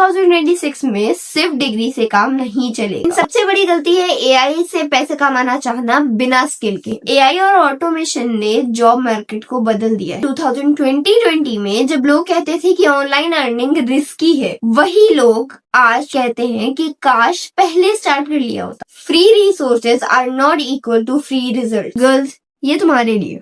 2026 में सिर्फ डिग्री से काम नहीं चलेगा। सबसे बड़ी गलती है एआई से पैसे कमाना चाहना बिना स्किल के। एआई और ऑटोमेशन ने जॉब मार्केट को बदल दिया है। 2020 में जब लोग कहते थे कि ऑनलाइन अर्निंग रिस्की है, वही लोग आज कहते हैं कि काश पहले स्टार्ट कर लिया होता। Free resources are not equal to free result. Girls, ये तुम्हारे लिए।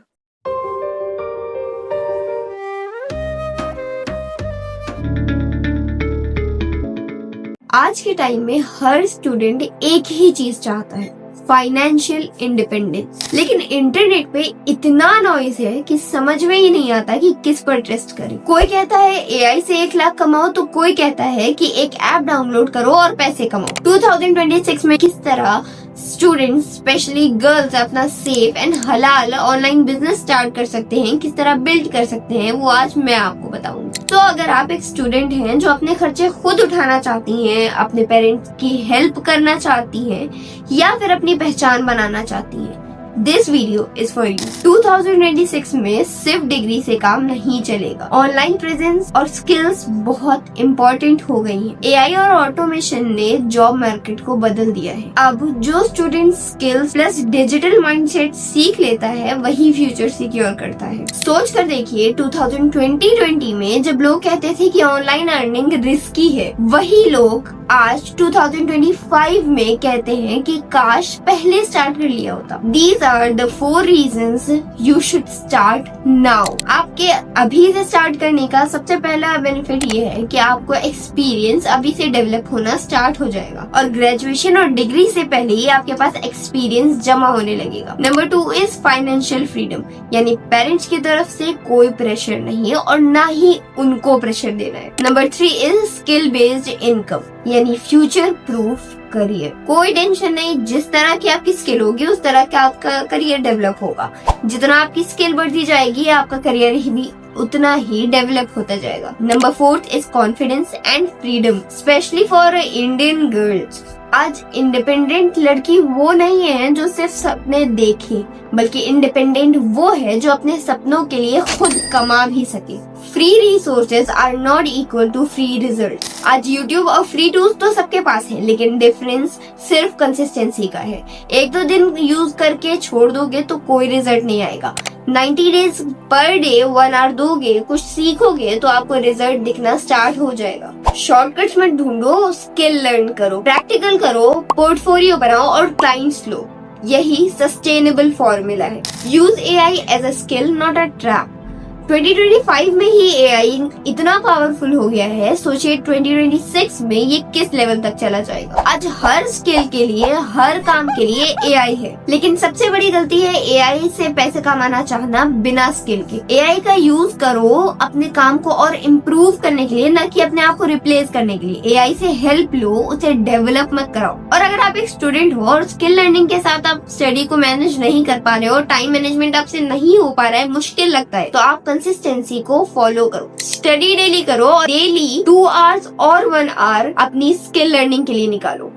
आज के टाइम में हर स्टूडेंट एक ही चीज चाहता है, फाइनेंशियल इंडिपेंडेंस। लेकिन इंटरनेट पे इतना नॉइज है कि समझ में ही नहीं आता कि किस पर ट्रस्ट करें। कोई कहता है एआई से 1 लाख कमाओ, तो कोई कहता है कि एक ऐप डाउनलोड करो और पैसे कमाओ। 2026 में किस तरह स्टूडेंट्स, स्पेशली गर्ल्स, अपना सेफ एंड हलाल ऑनलाइन बिजनेस स्टार्ट कर सकते हैं, किस तरह बिल्ड कर सकते हैं, वो आज मैं आपको बताऊंगी। तो अगर आप एक स्टूडेंट हैं जो अपने खर्चे खुद उठाना चाहती हैं, अपने पेरेंट्स की हेल्प करना चाहती हैं, या फिर अपनी पहचान बनाना चाहती हैं, this video is for you. 2026 में सिर्फ डिग्री से काम नहीं चलेगा। ऑनलाइन प्रेजेंस और स्किल्स बहुत इम्पोर्टेंट हो गई हैं। एआई और ऑटोमेशन ने जॉब मार्केट को बदल दिया है। अब जो student skills plus digital mindset सीख लेता है, वही फ्यूचर सिक्योर करता है। सोच कर देखिए, 2020 में जब लोग कहते थे कि ऑनलाइन अर्निंग रिस्की है, वही लोग आज 2025 में कहते हैं कि काश पहले स्टार्ट कर लिया होता। These are the 4 reasons you should start now। आपके अभी से स्टार्ट करने का सबसे पहला बेनिफिट ये है कि आपको एक्सपीरियंस अभी से डेवलप होना स्टार्ट हो जाएगा, और ग्रेजुएशन और डिग्री से पहले ही आपके पास एक्सपीरियंस जमा होने लगेगा। नंबर 2 इज फाइनेंशियल फ्रीडम, यानी पेरेंट्स की तरफ से कोई प्रेशर नहीं है और ना ही उनको प्रेशर देना है। Number 3 is skill based income, यानी फ्यूचर प्रूफ करियर। कोई टेंशन नहीं, जिस तरह की आपकी स्किल होगी उस तरह का आपका करियर डेवलप होगा। जितना आपकी स्किल बढ़ती जाएगी, आपका करियर ही भी उतना ही डेवलप होता जाएगा। Number 4 is confidence and freedom, specially for Indian girls. आज इंडिपेंडेंट लड़की वो नहीं है जो सिर्फ सपने देखे, बल्कि इंडिपेंडेंट वो है जो अपने सपनों के लिए खुद कमा भी सके। Free resources are not equal to free result. आज यूट्यूब और फ्री टूल्स तो सबके पास है, लेकिन डिफरेंस सिर्फ कंसिस्टेंसी का है। 1-2 दिन यूज करके छोड़ दोगे तो कोई रिजल्ट नहीं आएगा। 90 डेज पर डे 1 आवर दोगे, कुछ सीखोगे तो आपको रिजल्ट दिखना स्टार्ट हो जाएगा। शॉर्टकट्स मत ढूंढो, स्किल लर्न करो, प्रैक्टिकल करो, पोर्टफोलियो बनाओ और क्लाइंट्स लो। यही सस्टेनेबल फॉर्मूला है। Use AI as a skill, not a trap. 2025 में ही एआई इतना पावरफुल हो गया है, सोचिए 2026 में ये किस लेवल तक चला जाएगा। आज हर स्किल के लिए, हर काम के लिए एआई है। लेकिन सबसे बड़ी गलती है एआई से पैसे कमाना चाहना बिना स्किल के। एआई का यूज करो अपने काम को और इम्प्रूव करने के लिए, न कि अपने आप को रिप्लेस करने के लिए। एआई से हेल्प लो, उसे डेवलप मत कराओ। और अगर आप एक स्टूडेंट हो और स्किल लर्निंग के साथ आप स्टडी को मैनेज नहीं कर पा रहे हो, टाइम मैनेजमेंट आपसे नहीं हो पा रहा है, मुश्किल लगता है, तो आप कंसिस्टेंसी को फॉलो करो। स्टडी डेली करो, डेली 2 आवर्स और 1 आवर अपनी स्किल लर्निंग के लिए निकालो,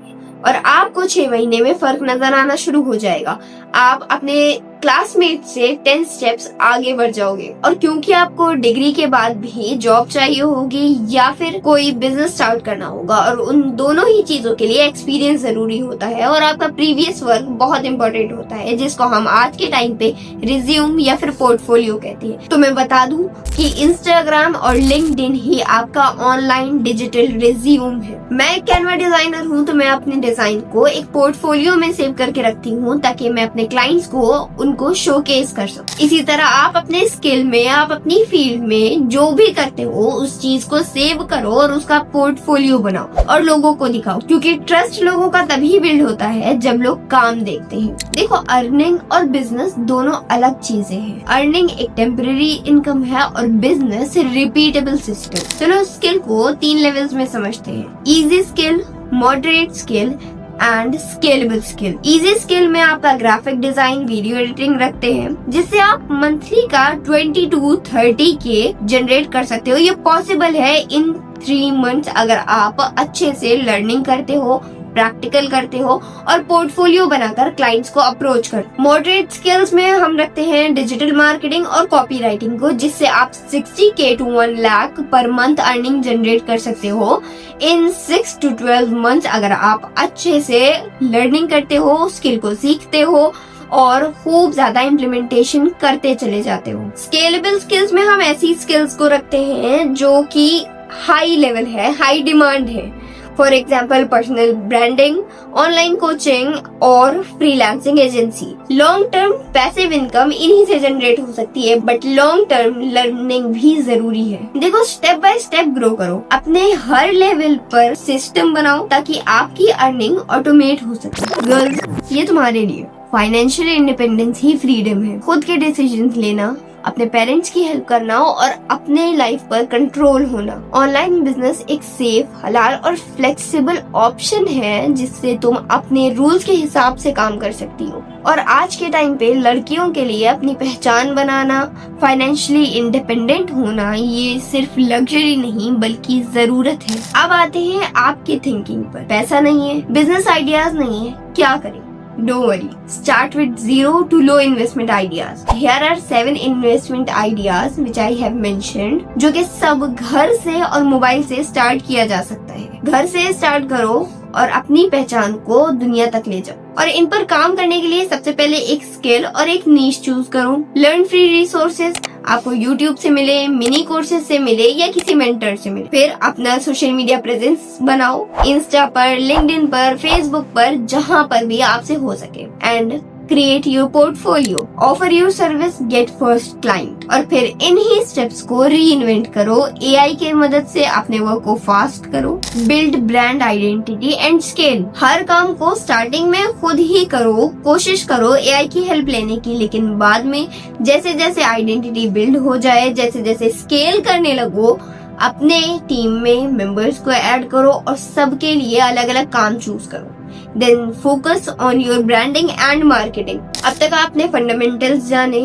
और आपको 6 महीने में फर्क नजर आना शुरू हो जाएगा। आप अपने क्लासमेट से 10 स्टेप्स आगे बढ़ जाओगे। और क्योंकि आपको डिग्री के बाद भी जॉब चाहिए होगी या फिर कोई बिजनेस स्टार्ट करना होगा, और उन दोनों ही चीजों के लिए एक्सपीरियंस जरूरी होता है, और आपका प्रीवियस वर्क बहुत इंपॉर्टेंट होता है, जिसको हम आज के टाइम पे रिज्यूम या फिर पोर्टफोलियो कहते हैं। तो मैं बता दूं कि इंस्टाग्राम और लिंक्डइन ही आपका ऑनलाइन डिजिटल रिज्यूम है। मैं कैनवा डिजाइनर हूँ, तो मैं अपने डिजाइन को एक पोर्टफोलियो में सेव करके रखती हूँ, ताकि मैं अपने क्लाइंट्स को उनको शोकेस कर सकूं। इसी तरह आप अपने स्किल में, आप अपनी फील्ड में जो भी करते हो, उस चीज को सेव करो और उसका पोर्टफोलियो बनाओ और लोगों को दिखाओ, क्योंकि ट्रस्ट लोगों का तभी बिल्ड होता है जब लोग काम देखते हैं। देखो, अर्निंग और बिजनेस दोनों अलग चीजें हैं। अर्निंग एक टेम्पररी इनकम है और बिजनेस रिपीटेबल सिस्टम। चलो स्किल को 3 लेवल्स में समझते हैं: easy skill, moderate skill and scalable skill. Easy skill में आपका ग्राफिक डिजाइन, वीडियो एडिटिंग रखते हैं, जिससे आप मंथली का 20 to 30 के जनरेट कर सकते हो। ये पॉसिबल है इन 3 मंथ्स अगर आप अच्छे से लर्निंग करते हो, प्रैक्टिकल करते हो और पोर्टफोलियो बनाकर क्लाइंट्स को अप्रोच कर। मॉडरेट स्किल्स में हम रखते हैं डिजिटल मार्केटिंग और कॉपी राइटिंग को, जिससे आप 60K to 1 lakh per month earning generate कर सकते हो इन 6 to 12 मंथ्स, अगर आप अच्छे से लर्निंग करते हो, स्किल को सीखते हो और खूब ज्यादा इम्प्लीमेंटेशन करते चले जाते हो। स्केलेबल स्किल्स में हम ऐसी स्किल्स को रखते हैं जो कि हाई लेवल है, हाई डिमांड है। For example personal branding, online coaching और freelancing agency. Long term passive income इन्हीं से जनरेट हो सकती है, बट लॉन्ग टर्म लर्निंग भी जरूरी है। देखो, स्टेप बाय स्टेप ग्रो करो, अपने हर लेवल पर सिस्टम बनाओ ताकि आपकी अर्निंग ऑटोमेट हो सके। गर्ल्स, ये तुम्हारे लिए फाइनेंशियल इंडिपेंडेंस ही फ्रीडम है। खुद के डिसीजंस लेना, अपने पेरेंट्स की हेल्प करना और अपने लाइफ पर कंट्रोल होना। ऑनलाइन बिजनेस एक सेफ, हलाल और फ्लेक्सिबल ऑप्शन है जिससे तुम अपने रूल्स के हिसाब से काम कर सकती हो। और आज के टाइम पे लड़कियों के लिए अपनी पहचान बनाना, फाइनेंशियली इंडिपेंडेंट होना, ये सिर्फ लग्जरी नहीं बल्कि जरूरत है। अब आते हैं आपकी थिंकिंग पर। पैसा नहीं है, बिजनेस आइडियाज नहीं है, क्या करें? Don't worry. Start with 0 to low investment ideas. Here are 7 investment ideas which I have mentioned, जो कि सब घर से और मोबाइल से स्टार्ट किया जा सकता है। घर से स्टार्ट करो और अपनी पहचान को दुनिया तक ले जाओ। और इन पर काम करने के लिए सबसे पहले एक स्किल और एक नीश चूज करो। लर्न फ्री रिसोर्सेज, आपको YouTube से मिले, मिनी कोर्सेज से मिले या किसी मेंटर से मिले। फिर अपना सोशल मीडिया प्रेजेंस बनाओ, इंस्टा पर, लिंक्डइन पर, फेसबुक पर, जहाँ पर भी आपसे हो सके। And create your portfolio, offer your service, get first client. और फिर इन्हीं स्टेप्स को री इन्वेंट करो। AI की मदद से अपने वर्क को फास्ट करो। Build brand identity and scale. हर काम को स्टार्टिंग में खुद ही करो, कोशिश करो AI की हेल्प लेने की, लेकिन बाद में जैसे जैसे आइडेंटिटी बिल्ड हो जाए, जैसे जैसे स्केल करने लगो, अपने टीम में मेंबर्स को ऐड करो और सबके लिए अलग अलग काम चूज करो। Then focus on your branding and marketing. अब तक आपने फंडामेंटल्स जाने,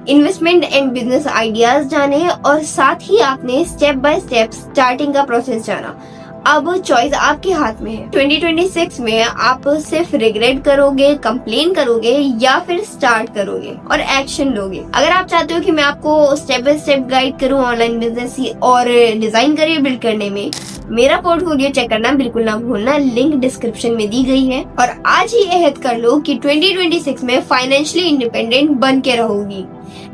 इन्वेस्टमेंट एंड बिजनेस आइडियाज जाने और साथ ही आपने स्टेप बाय स्टेप स्टार्टिंग का प्रोसेस जाना। अब चॉइस आपके हाथ में है। 2026 में आप सिर्फ रिग्रेट करोगे, कंप्लेन करोगे या फिर स्टार्ट करोगे और एक्शन लोगे। अगर आप चाहते हो कि मैं आपको स्टेप बाय स्टेप गाइड करूं ऑनलाइन बिजनेस और डिजाइन करियर बिल्ड करने में, मेरा पोर्टफोलियो चेक करना बिल्कुल ना भूलना, लिंक डिस्क्रिप्शन में दी गई है। और आज ही अहद कर लो कि 2026 में फाइनेंशियली इंडिपेंडेंट बन के रहोगी।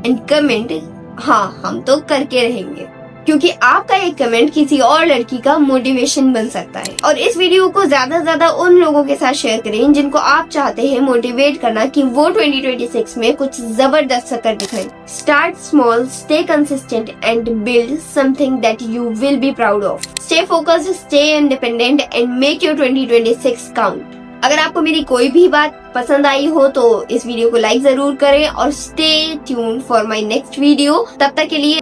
एंड कमेंट, हाँ हम तो करके रहेंगे, क्योंकि आपका एक कमेंट किसी और लड़की का मोटिवेशन बन सकता है। और इस वीडियो को ज्यादा से ज्यादा उन लोगों के साथ शेयर करें जिनको आप चाहते हैं मोटिवेट करना कि वो 2026 में कुछ जबरदस्त कर दिखाएं। Start small, stay consistent and build something that you will be proud of. Stay focused, stay independent and make your 2026 count. अगर आपको मेरी कोई भी बात पसंद आई हो तो इस वीडियो को लाइक जरूर करें और stay tuned for my next video. तब तक के लिए